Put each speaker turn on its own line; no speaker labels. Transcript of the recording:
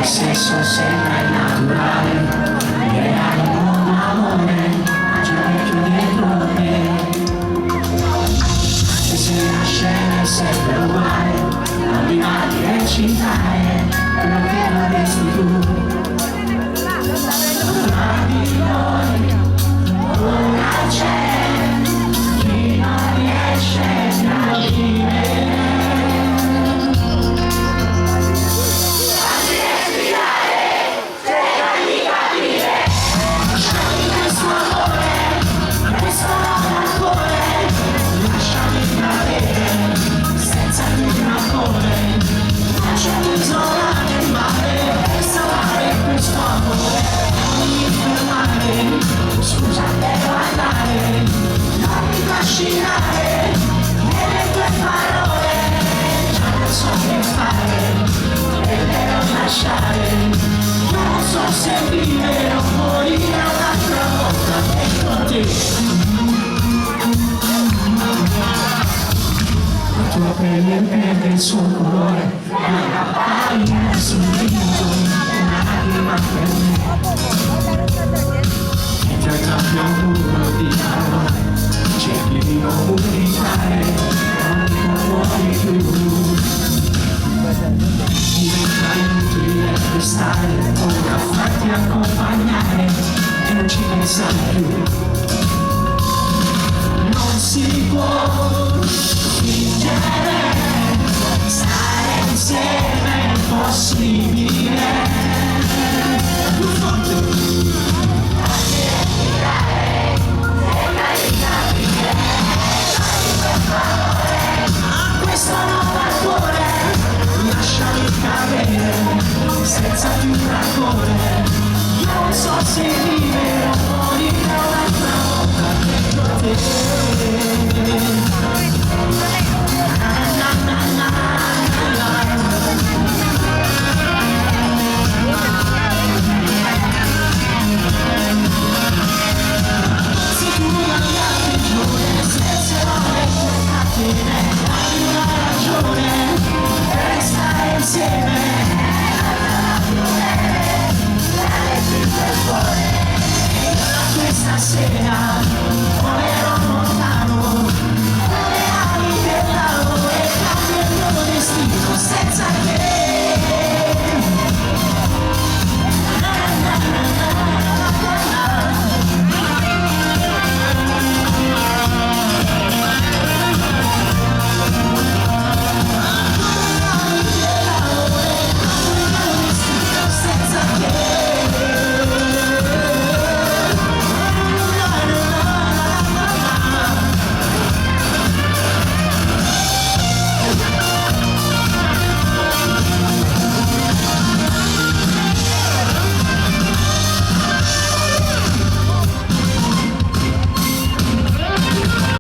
sesso sembra naturale, e hai un amore, ma già vecchio dentro te. Anche se la scena è sempre uguale, non mi va di recitare quello che vorresti tu. Tra di noi ora c'è chi non riesce a vivere. Scusa, devo andare, non mi trascinare nelle tue parole, già non so che fare, e devo lasciare, non so se vivere o morire un'altra volta dentro te. La tua pelle perde il suo colore, la pagina sul viso, una lacrima per me. Cambia un muro di parole, cerchi di comunicare, non vuoi più. Diventa inutile restare, ora farti accompagnare e non ci pensare più. Non si può fingere, stare insieme è impossibile. Questo non va fuori.